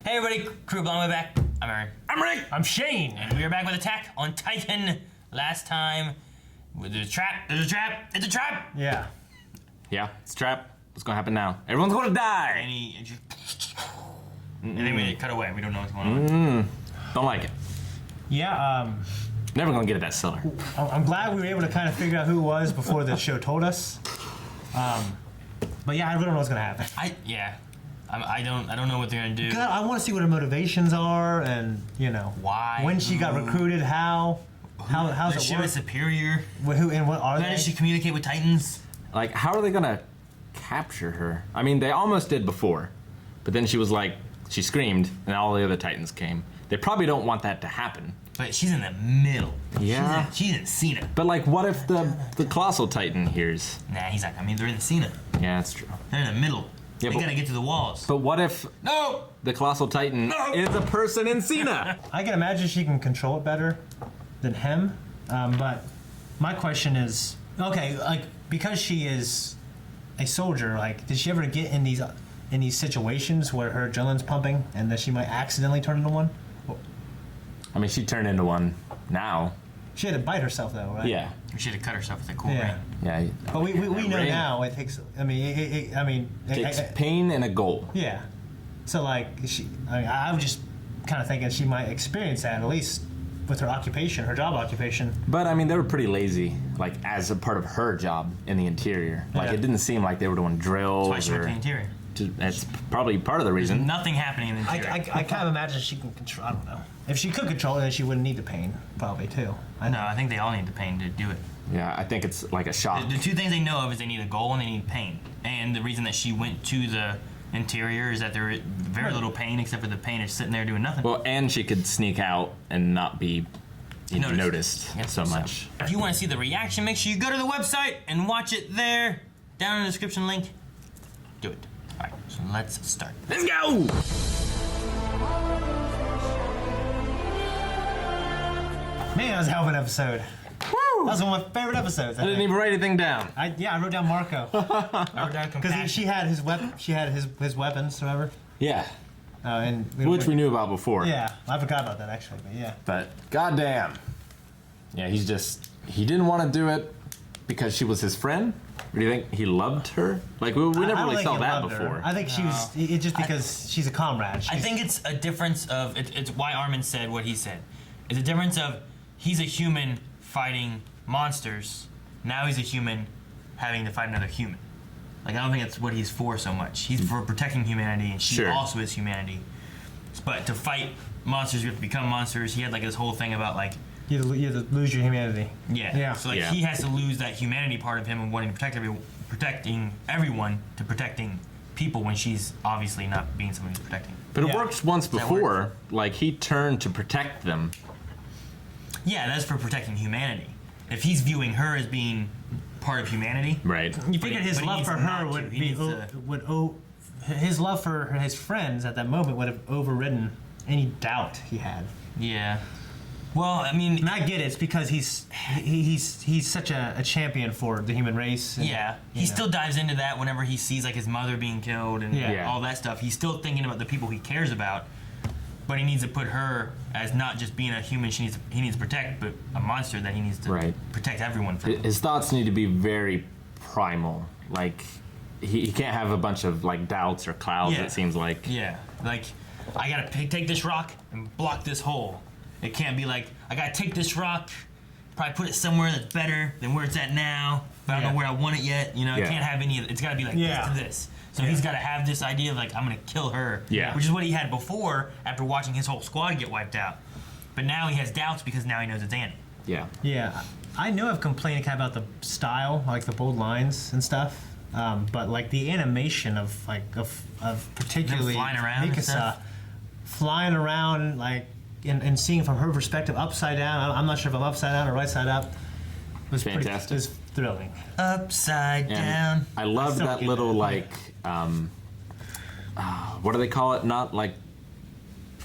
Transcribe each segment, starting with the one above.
Hey everybody, crew blowing way back. I'm Aaron. I'm Rick. I'm Shane. And we are back with Attack on Titan. Last time, there's a trap, it's a trap! Yeah. Yeah, it's a trap. What's gonna happen now? Everyone's gonna die! And then we cut away, we don't know what's going on. Don't like it. Yeah, Never gonna get at that cellar. I'm glad we were able to kind of figure out who it was before the show told us. But yeah, I really don't know what's gonna happen. I don't know what they're gonna do. God, I want to see what her motivations are, and you know Why? when she got recruited, how's Does it she work? have a superior? Who and what are How they? does she communicate with Titans? Like, how are they gonna capture her? I mean, they almost did before, but then she was like, she screamed, and all the other Titans came. They probably don't want that to happen. But she's in the middle. Yeah. She's in Cena. But like, what if the Colossal Titan hears? Nah, he's not. I mean, they're in Cena. Yeah, that's true. They're in the middle. Yeah, they but- gotta get to the walls. But what if No! the Colossal Titan is a person in Cena? I can imagine she can control it better than him. But my question is, okay, like because she is a soldier, like did she ever get in these situations where her adrenaline's pumping and that she might accidentally turn into one? I mean, she turned into one now. She had to bite herself though, right? Yeah. She had to cut herself with a cool Yeah. ring. Yeah. But we know Ring. now it takes. I mean, Takes pain and a goal. yeah. So like I was just kind of thinking she might experience that at least with her occupation, her job occupation. But I mean, they were pretty lazy, like as a part of her job in the interior. Like Yeah. it didn't seem like they were doing drills. That's why she went to or the interior. That's probably part of the reason. Nothing happening in the interior. I kind of imagine she can control. I don't know. If she could control it, then she wouldn't need the pain, probably too. No, I think they all need the pain to do it. Yeah, I think it's like a shock. The two things they know of is they need a goal and they need pain. And the reason that she went to the interior is that there is very little pain, except for the pain is sitting there doing nothing. Well, and she could sneak out and not be noticed Yes, so much. If you want to see the reaction, make sure you go to the website and watch it there. Down in the description link. Do it. All right, so let's start. Let's go! Man, that was a hell of an episode. Woo! That was one of my favorite episodes. I didn't even write anything down. I wrote down Marco I wrote down because compassion. she had his weapon. She had his weapons, whatever. Yeah, And which we knew about before. Yeah, I forgot about that actually, but yeah. But goddamn, yeah, he didn't want to do it because she was his friend. Or do you think he loved her? Like we I never don't really think saw he that loved her. before. I think she was it's just because she's a comrade. I She's- think it's a difference of, it's why Armin said what he said. It's a difference of he's a human fighting monsters. Now he's a human having to fight another human. Like, I don't think that's what he's for so much. He's for protecting humanity, and she Sure. also is humanity. But to fight monsters, you have to become monsters. He had like this whole thing about like, you have to lose your humanity. yeah. So like Yeah. he has to lose that humanity part of him and wanting to protecting everyone to protecting people when she's obviously not being someone who's protecting. But it Yeah. worked once that before. Like he turned to protect them. Yeah, that's for protecting humanity. If he's viewing her as being part of humanity, Right. You But figured he- his but he love needs for not her to. would He be needs to- his love for his friends at that moment would have overridden any doubt he had. yeah. Well, I mean, And I get it. It's because he's such a champion for the human race. And, yeah, he you know. still dives into that whenever he sees like his mother being killed and Yeah. Yeah. all that stuff. He's still thinking about the people he cares about, but he needs to put her as not just being a human he needs to protect, but a monster that he needs to Right. protect everyone from. His thoughts need to be very primal. Like he can't have a bunch of like doubts or clouds. Yeah. It seems like. Yeah, like I gotta take this rock and block this hole. It can't be like I gotta take this rock, probably put it somewhere that's better than where it's at now, but I don't know where I want it yet. You know, Yeah. it can't have any of it. It's gotta be like Yeah. this to this. So he's gotta have this idea of like I'm gonna kill her. Yeah. Which is what he had before after watching his whole squad get wiped out. But now he has doubts because now he knows it's Annie. Yeah. Yeah, I know I've complained kind of about the style, like the bold lines and stuff. But like the animation of particularly Them flying around and Mikasa stuff. flying around like and seeing from her perspective upside down. I'm not sure if I'm upside down or right side up. Was Fantastic. It was thrilling. Upside And down. I love still that get little it. like, what do they call it? Not like.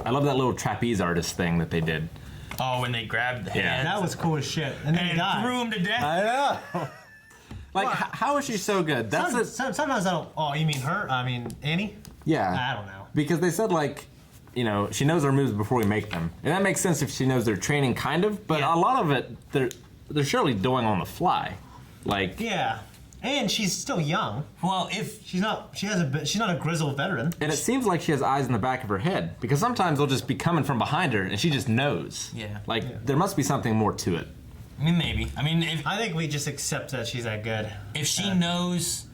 I love that little trapeze artist thing that they did. Oh, when they grabbed the Yeah. hands That was cool as shit. And then he and died. threw him to death. I know. Like, how is she so good? That's Sometimes I don't. Oh, you mean her? I mean Annie? yeah. I don't know. Because they said like you know, she knows our moves before we make them. And that makes sense if she knows they're training, kind of. But Yeah. a lot of it, they're surely doing on the fly. Like, Yeah, and she's still young. Well, if She's not a grizzled veteran. and it seems like she has eyes in the back of her head. Because sometimes they'll just be coming from behind her and she just knows. Yeah. Like, there must be something more to it. I mean, maybe. I mean, I think we just accept that she's that good. if she knows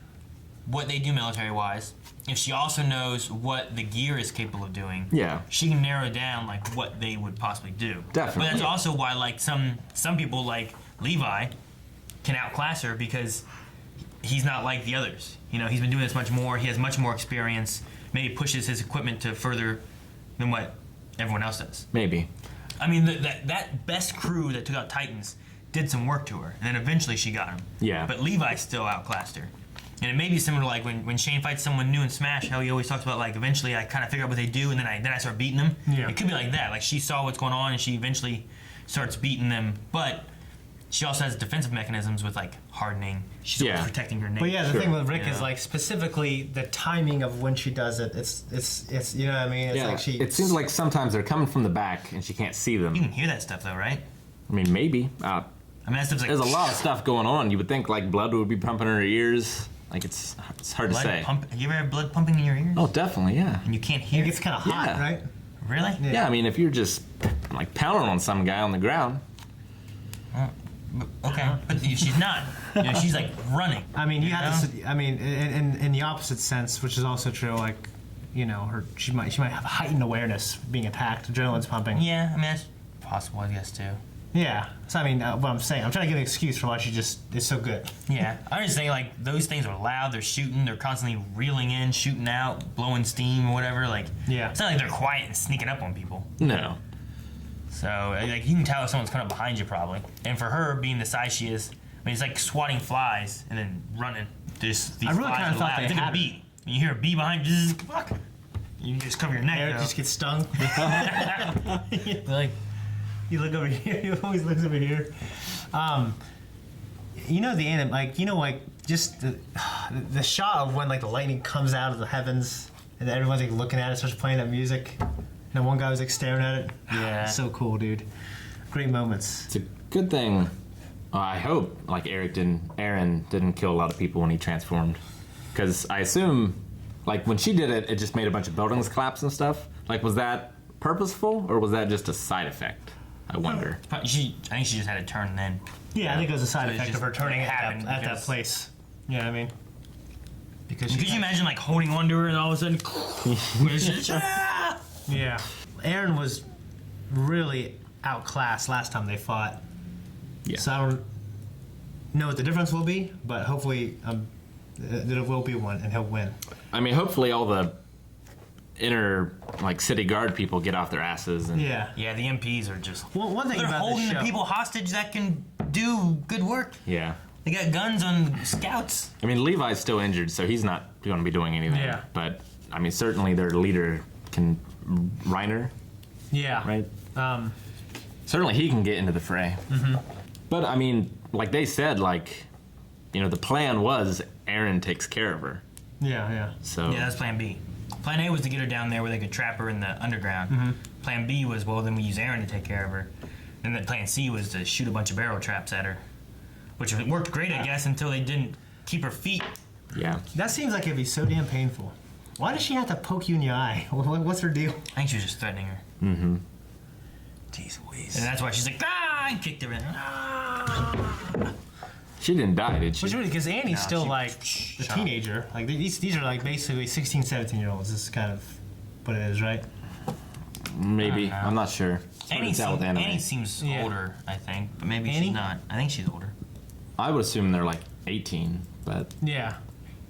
what they do military-wise, if she also knows what the gear is capable of doing, Yeah. she can narrow down like what they would possibly do. Definitely. But that's also why like some people like Levi can outclass her because he's not like the others. You know, he's been doing this much more. He has much more experience. Maybe pushes his equipment to further than what everyone else does. Maybe. I mean, that best crew that took out Titans did some work to her, and then eventually she got him. Yeah. But Levi still outclassed her. And it may be similar to like when Shane fights someone new in Smash, how he always talks about like eventually I kind of figure out what they do and then I start beating them. Yeah. It could be like that. Like she saw what's going on and she eventually starts beating them. But she also has defensive mechanisms with like hardening. She's always Yeah. protecting her name. But yeah, the Sure. thing with Rick Yeah. is like specifically the timing of when she does it. It's you know what I mean. It's Yeah, like she. it seems like sometimes they're coming from the back and she can't see them. You can hear that stuff though, right? I mean, maybe. I mean, that stuff's like There's a lot of stuff going on. You would think like blood would be pumping in her ears. Like it's hard to blood say. You ever have blood pumping in your ears? Oh, definitely, yeah. And you can't hear It gets kind of hot, Yeah. right? Really? Yeah. Yeah, I mean, if you're just like pounding on some guy on the ground, Okay, but she's not. You know, she's like running. I mean, you have know? to. I mean, in the opposite sense, which is also true. Like, you know, she might have heightened awareness being attacked. Adrenaline's pumping. Yeah, I mean that's possible, I guess too. Yeah. So I mean, what I'm saying, I'm trying to give an excuse for why she just is so good. Yeah, I'm just saying like those things are loud. They're shooting. They're constantly reeling in, shooting out, blowing steam or whatever. Like, Yeah. it's not like they're quiet and sneaking up on people. no. So like you can tell if someone's coming up behind you probably. And for her being the size she is, I mean it's like swatting flies and then running. These I really flies kinda are thought loud. they It's like had a bee. When you hear a bee behind you, just fuck. You can just cover your neck. Eric though. just gets stung. Like, You look over here. He always looks over here. You know the anime, like you know, like just the shot of when like the lightning comes out of the heavens and everyone's like looking at it, starts playing that music, and then one guy was like staring at it. Yeah. So cool, dude. Great moments. It's a good thing. I hope like Aaron didn't kill a lot of people when he transformed, because I assume like when she did it, it just made a bunch of buildings collapse and stuff. Like, was that purposeful or was that just a side effect? I wonder. I think she just had to turn then. Yeah, I think it was a side So it effect of just her turning happened at that because- place. You know what I mean? Because Could you imagine like holding on to her and all of a sudden, Yeah. Aaron was really outclassed last time they fought. Yeah. So I don't know what the difference will be, but hopefully there will be one and he'll win. I mean, hopefully all the inner like city guard people get off their asses and Yeah. Yeah, the MPs are just. Well, one thing They're about holding this the show, people hostage that can do good work. yeah. They got guns on scouts. I mean, Levi's still injured, so he's not going to be doing anything. Yeah. But I mean, certainly their leader can, Reiner, Yeah. right? Um, Certainly he can get into the fray. Mm-hmm. But I mean, like they said, like, you know, the plan was Aaron takes care of her. yeah. So Yeah, that's Plan B. Plan A was to get her down there where they could trap her in the underground. Plan B was, well, then we use Aaron to take care of her. And then Plan C was to shoot a bunch of barrel traps at her, which worked great, I guess, until they didn't keep her feet. yeah. That seems like it'd be so damn painful. Why does she have to poke you in the eye? What's her deal? I think she was just threatening her. Mm-hmm. Jeez Louise. And that's why she's like, ah, and kicked her in. Ah. She didn't die, did she? Which is because Annie's No, still she- like a shut up. teenager. Like these are like basically 16, 17-year-olds. This is kind of what it is, right? Maybe. I don't know. I'm not sure. Annie, It's out with anime. Annie seems Yeah. older, I think, but maybe Annie? she's not. I think she's older. I would assume they're like 18, but Yeah.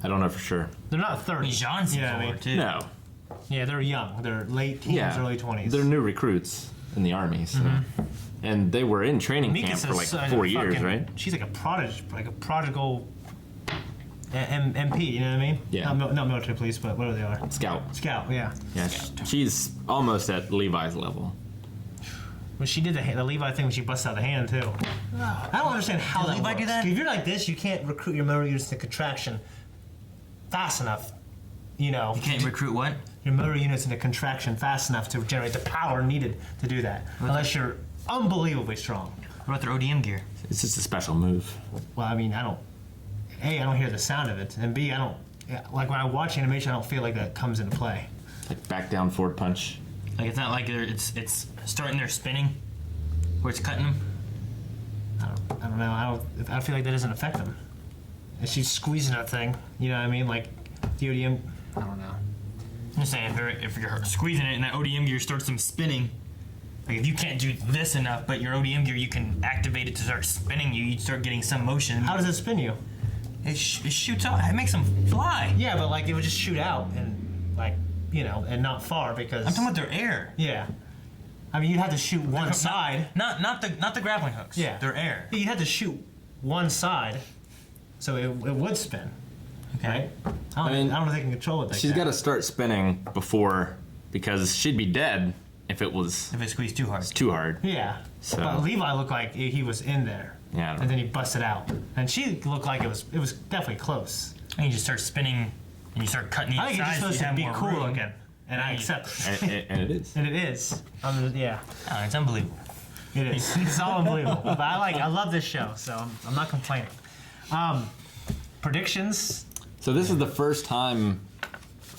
I don't know for sure. They're not I 30. mean, Jean seems You know what I older mean? too. No. Yeah, they're young. They're late teens, Yeah. early 20s. They're new recruits in the army, so. And they were in training camp for like 4 years, right? She's like a prodigal MP, you know what I mean? Yeah. Not military police, but whatever they are. Scout. Scout, yeah. Yeah, she's almost at Levi's level. When she did the Levi thing when she busted out the hand, too. I don't understand how Did that Levi do works. that? If you're like this, you can't recruit your motor units to contraction fast enough, you know. You can't recruit what? your motor units into contraction fast enough to generate the power needed to do that. Unless you're unbelievably strong. What about their ODM gear? It's just a special move. Well, I mean, I don't hear the sound of it, and B, like when I watch animation, I don't feel like that comes into play. Like back down forward punch. Like it's not like it's starting their spinning, where it's cutting them. I don't know. I feel like that doesn't affect them. And she's squeezing that thing. You know what I mean? Like the ODM. I don't know. I'm just saying, if you're squeezing it and that ODM gear starts them spinning, like if you can't do this enough, but your ODM gear, you can activate it to start spinning you start getting some motion. How does it spin you? It shoots out. It makes them fly. Yeah, but like it would just shoot out and like, you know, and not far because. I'm talking about their air. Yeah. I mean, you'd have to shoot one side. Not the grappling hooks. Yeah. Their air. You'd have to shoot one side, so it would spin. Okay. Right? I don't know if they can control it. Like She's that. got to start spinning before, because she'd be dead if it was If it squeezed too hard. too hard. Yeah. So- But Levi looked like he was in there. Yeah, I don't And know. then he busted out, and she looked like it was definitely close. And you just start spinning, and you start cutting each I think side. it's just so you supposed to have be more cool room. looking, and I accept it. And it is. And it is. Yeah. Oh, it's unbelievable. It is. It's all unbelievable. But I love this show, so I'm not complaining. Predictions? So this is the first time,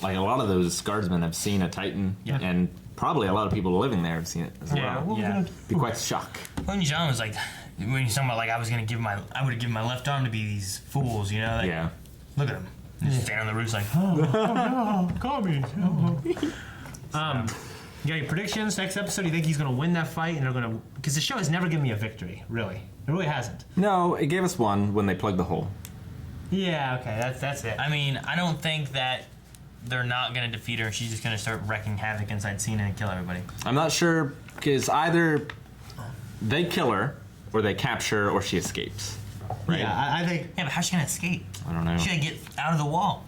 like, a lot of those guardsmen have seen a Titan, Yeah. and probably a lot of people living there have seen it as well. Yeah. Be quite shocked. When John was like, when he's talking about like I would have given my left arm to be these fools, you know? Like, Yeah. Look at him. Just standing on the roof like, Call me. You got any predictions next episode? Do you think he's going to win that fight, and they're going to? Because the show has never given me a victory. Really, it really hasn't. No, it gave us one when they plugged the hole. Yeah. Okay. That's it. I mean, I don't think that they're not gonna defeat her. She's just gonna start wrecking havoc inside Cena and kill everybody. I'm not sure, because either they kill her, or they capture her, or she escapes. Right? Yeah. I think. Yeah, but how's she gonna escape? I don't know. She gotta get out of the wall.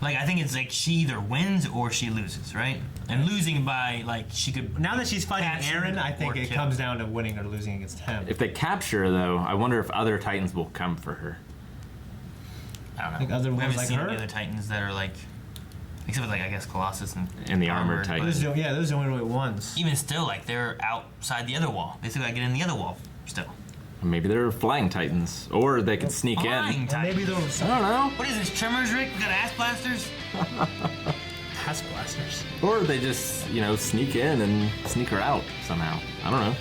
Like, I think it's like she either wins or she loses, right? And losing by, like, she could... Now that she's fighting Capture Aaron, I think or it kill. comes down to winning or losing against him. If they capture her, though, I wonder if other Titans will come for her. I don't know. Like other we ones haven't like seen her? any other Titans that are, like... Except for, like, I guess Colossus And the armored Titan. Those are the only really ones. Even still, like, they're outside the other wall. They still gotta get in the other wall still. Maybe they're flying Titans, or they could sneak Flying in. And Titans. maybe those I don't know. What is this, Tremors, Rick? We got ass blasters? pest blasters. Or they just, sneak in and sneak her out somehow. I don't know.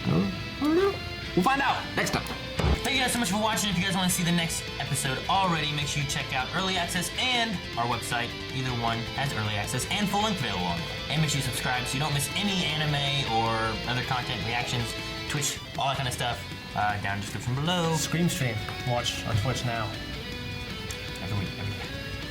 I don't know. We'll find out next time. Thank you guys so much for watching. If you guys want to see the next episode already, make sure you check out Early Access and our website. Either one has Early Access and full length available on it. And make sure you subscribe so you don't miss any anime or other content, reactions, Twitch, all that kind of stuff. Down in the description below. Scream stream. Watch on Twitch now. Every week.